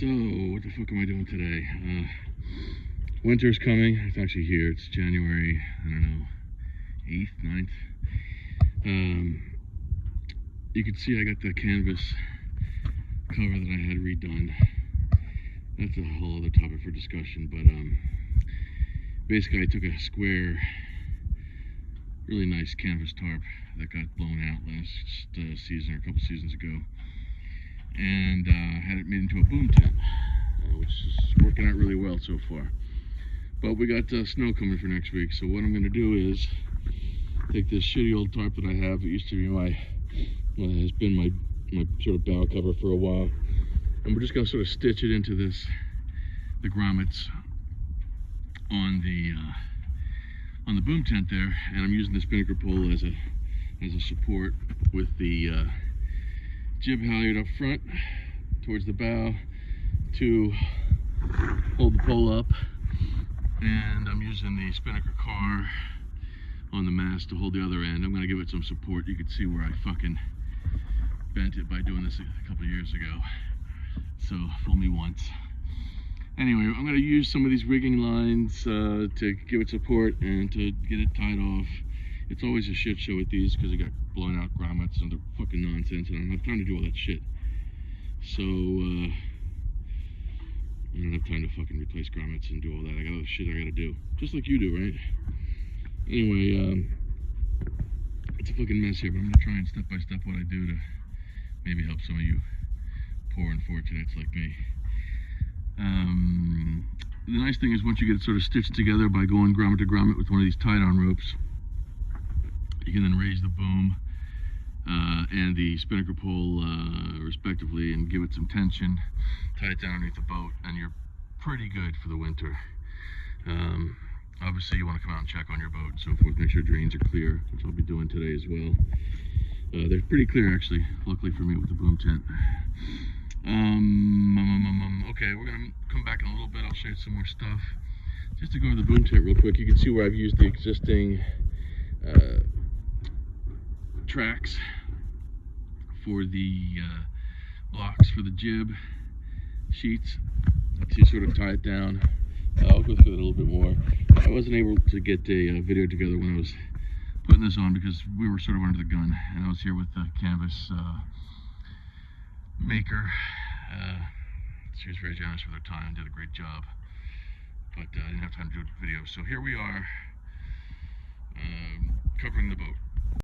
So, what the fuck am I doing today? Winter's coming. It's actually here. It's January, I don't know, 8th, 9th. You can see I got the canvas cover that I had redone. That's a whole other topic for discussion, but basically I took a square, really nice canvas tarp that got blown out last season or a couple seasons ago, and had it made into a boom tent, which is working out really well so far. But we got snow coming for next week, so what I'm going to do is take this shitty old tarp that I have. It used to be has been my sort of bow cover for a while, and we're just going to sort of stitch it into the grommets on the boom tent there, and I'm using the spinnaker pole as a support with the jib halyard up front towards the bow to hold the pole up, and I'm using the spinnaker car on the mast to hold the other end. I'm going to give it some support. You can see where I fucking bent it by doing this a couple years ago, so fool me once. Anyway, I'm going to use some of these rigging lines to give it support and to get it tied off. It's always a shit show with these because I got blown out grommets and they're fucking nonsense, and I don't have time to do all that shit. So I don't have time to fucking replace grommets and do all that. I got other shit I gotta do, just like you do, right? Anyway, it's a fucking mess here, but I'm gonna try and step by step what I do to maybe help some of you poor unfortunates like me. The nice thing is once you get it sort of stitched together by going grommet to grommet with one of these tie-down ropes, you can then raise the boom and the spinnaker pole respectively and give it some tension, tie it down underneath the boat, and you're pretty good for the winter. Obviously you want to come out and check on your boat and so forth, make sure drains are clear, which I'll be doing today as well. They're pretty clear actually, luckily for me with the boom tent. Okay, we're gonna come back in a little bit. I'll show you some more stuff. Just to go over the boom tent real quick, you can see where I've used the existing tracks for the blocks for the jib sheets to sort of tie it down. I'll go through that a little bit more. I wasn't able to get a video together when I was putting this on because we were sort of under the gun, and I was here with the canvas maker. She was very generous with her time and did a great job, but I didn't have time to do a video. So here we are, covering the boat.